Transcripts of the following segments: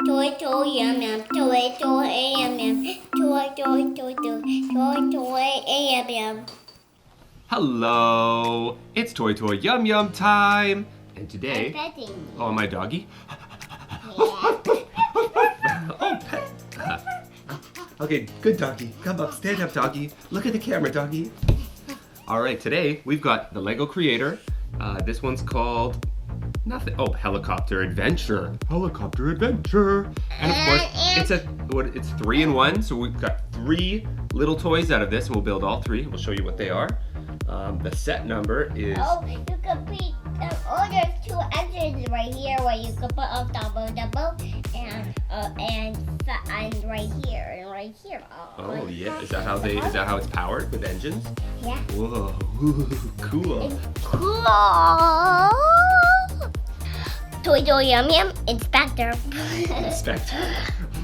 Toy, toy, yum, yum. Toy, toy, yum, yum. Toy, toy, toy, toy. Toy, toy, yum, yum. Hello, it's Toy Toy Yum Yum time. And today, I'm petting you. oh, my doggy. Yeah. Oh, pet. Okay, good doggy. Come up, stand up, doggy. Look at the camera, doggy. All right, today we've got the Lego Creator. This one's called nothing. Oh, Helicopter Adventure. Helicopter Adventure. And of course, it's 3-in-1. So we've got 3 little toys out of this, and we'll build all 3. We'll show you what they are. The set number is. Oh, you can beat there's 2 engines right here where you can put on top of the boat and right here and right here. Oh yeah, is that how it's powered with engines? Yeah. Whoa, cool. It's cool. Toy Toy Yum Yum Inspector. Inspector.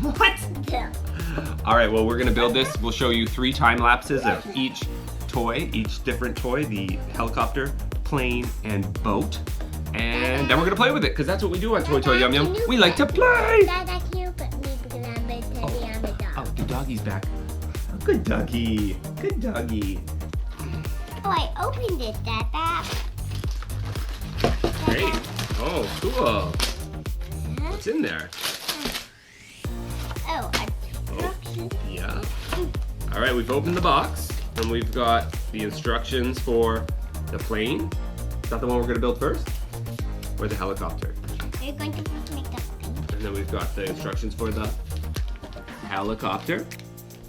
What? All right, well, we're gonna build this. We'll show you 3 time lapses of each toy, each different toy, the helicopter, plane, and boat. And then we're gonna play with it, because that's what we do on Toy Toy Yum Yum. We like to play! Dada, can you put me because I'm a teddy, I'm a dog. Oh, the doggy's back. Oh, good doggy. Good doggy. Oh, I opened it, Dada. Great. Oh, cool. What's in there? Oh, instructions. Yeah. All right, we've opened the box, and we've got the instructions for the plane. Is that the one we're gonna build first? Or the helicopter? You're going to first make the plane. And then we've got the instructions for the helicopter.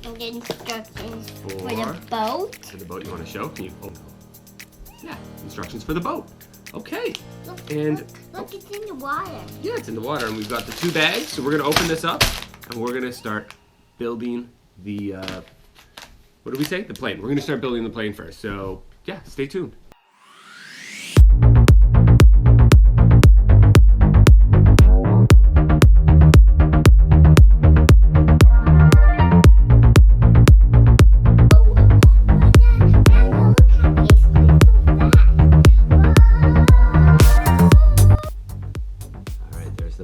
And the instructions for For the boat. For the boat, you want to show? Can you? Oh, yeah. Instructions for the boat. Okay. Look, And look, it's in the water. yeah, it's in the water, and we've got the 2 bags. So we're gonna open this up, and we're gonna start building the. What did we say? The plane. We're gonna start building the plane first. So yeah, stay tuned.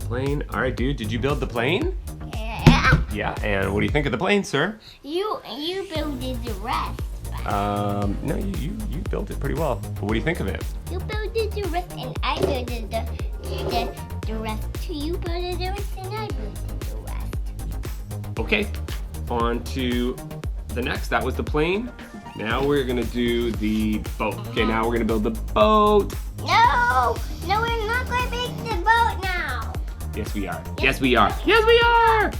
Plane. All right, dude, did you build the plane? Yeah. Yeah, and what do you think of the plane, sir? You built the rest. No, you built it pretty well. But what do you think of it? You built the rest and I built the rest too. You built the rest and I built the rest. Okay, on to the next. That was the plane. Now we're gonna do the boat. Okay, now we're gonna build the boat. No, we're not going to make the boat now. Yes, we are. Yes, we are. Yes, we are!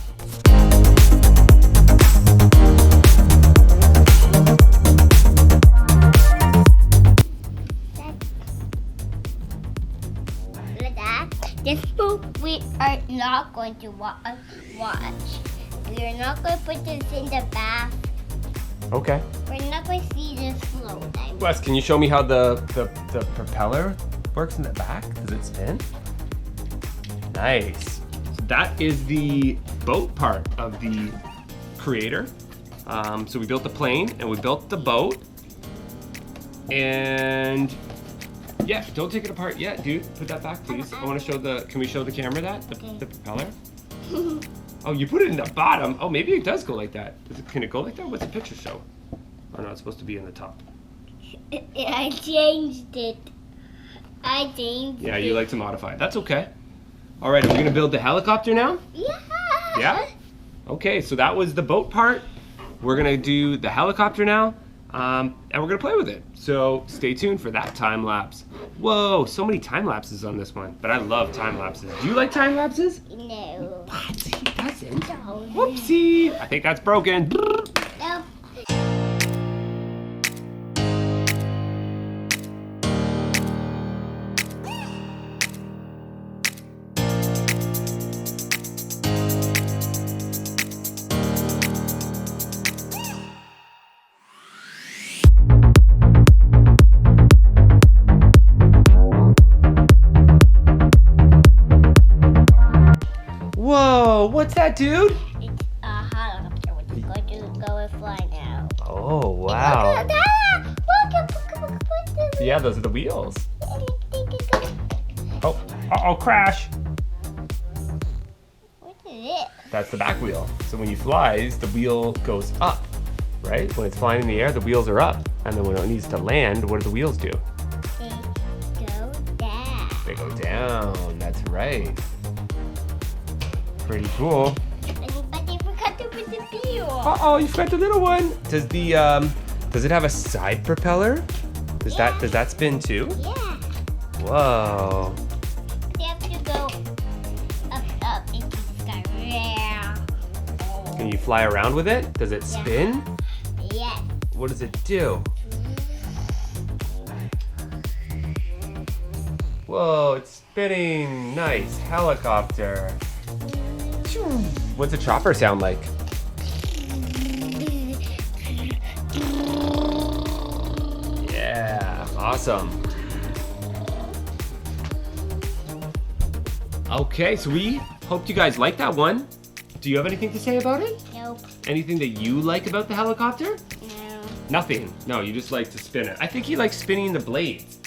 This boat we are not going to watch. We are not going to put this in the bath. Okay. We're not going to see this float. Wes, can you show me how the propeller works in the back? Does it spin? Nice. So that is the boat part of the creator. So we built the plane and we built the boat. And yeah, don't take it apart yet, dude. Put that back, please. I want to show can we show the camera that? The propeller? Oh, you put it in the bottom. Oh, maybe it does go like that. Can it go like that? What's the picture show? Oh no, it's supposed to be in the top. I changed it. Yeah, you like to modify it. That's okay. All right, are we gonna build the helicopter now? Yeah. Yeah? Okay, so that was the boat part. We're gonna do the helicopter now, and we're gonna play with it. So stay tuned for that time lapse. Whoa, so many time lapses on this one, but I love time lapses. Do you like time lapses? No. What? He doesn't. No. Whoopsie. I think that's broken. No. Whoa, what's that, dude? It's a helicopter which is going to go and fly now. Oh, wow. Look, Yeah, those are the wheels. Oh, uh-oh, crash. What's Yeah. That's the back wheel. So when you flies, the wheel goes up, right? When it's flying in the air, the wheels are up. And then when it needs to land, what do the wheels do? They go down. They go down. That's right. Pretty cool. But they forgot to put the wheel. Uh-oh, you forgot the little one. Does it have a side propeller? Does that spin too? Yeah. Whoa. They have to go up into the sky. Yeah. Can you fly around with it? Does it spin? Yes. What does it do? Whoa, it's spinning. Nice. Helicopter. What's a chopper sound like? Yeah, awesome. Okay, so we hope you guys like that one. Do you have anything to say about it? Nope. Anything that you like about the helicopter? No. Nothing. No, you just like to spin it. I think he likes spinning the blades.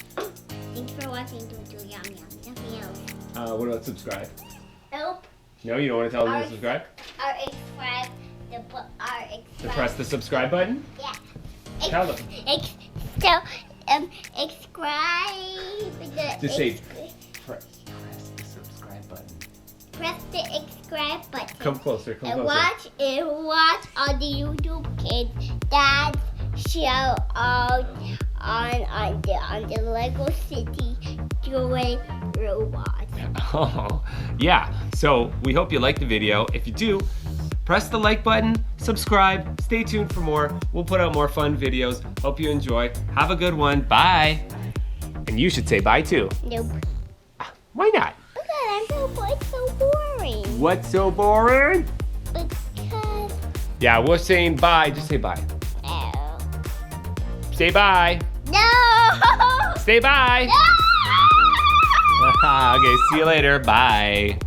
Thanks for watching. Yum yum. Nothing else. What about subscribe? Nope. No, you don't want to tell them to subscribe? To press the subscribe button? Yeah. Tell them. Subscribe. Just say press the subscribe button. Press the subscribe button. Come closer, come And closer. watch all the YouTube kids that show on the Lego City doing robots. Oh, yeah. So we hope you liked the video. If you do, press the like button, subscribe, stay tuned for more. We'll put out more fun videos. Hope you enjoy. Have a good one. Bye. And you should say bye too. Nope. Why not? It's so boring. What's so boring? Because Yeah, we're saying bye. Just say bye. Say bye. no. Say bye. No! Okay, see you later. Bye.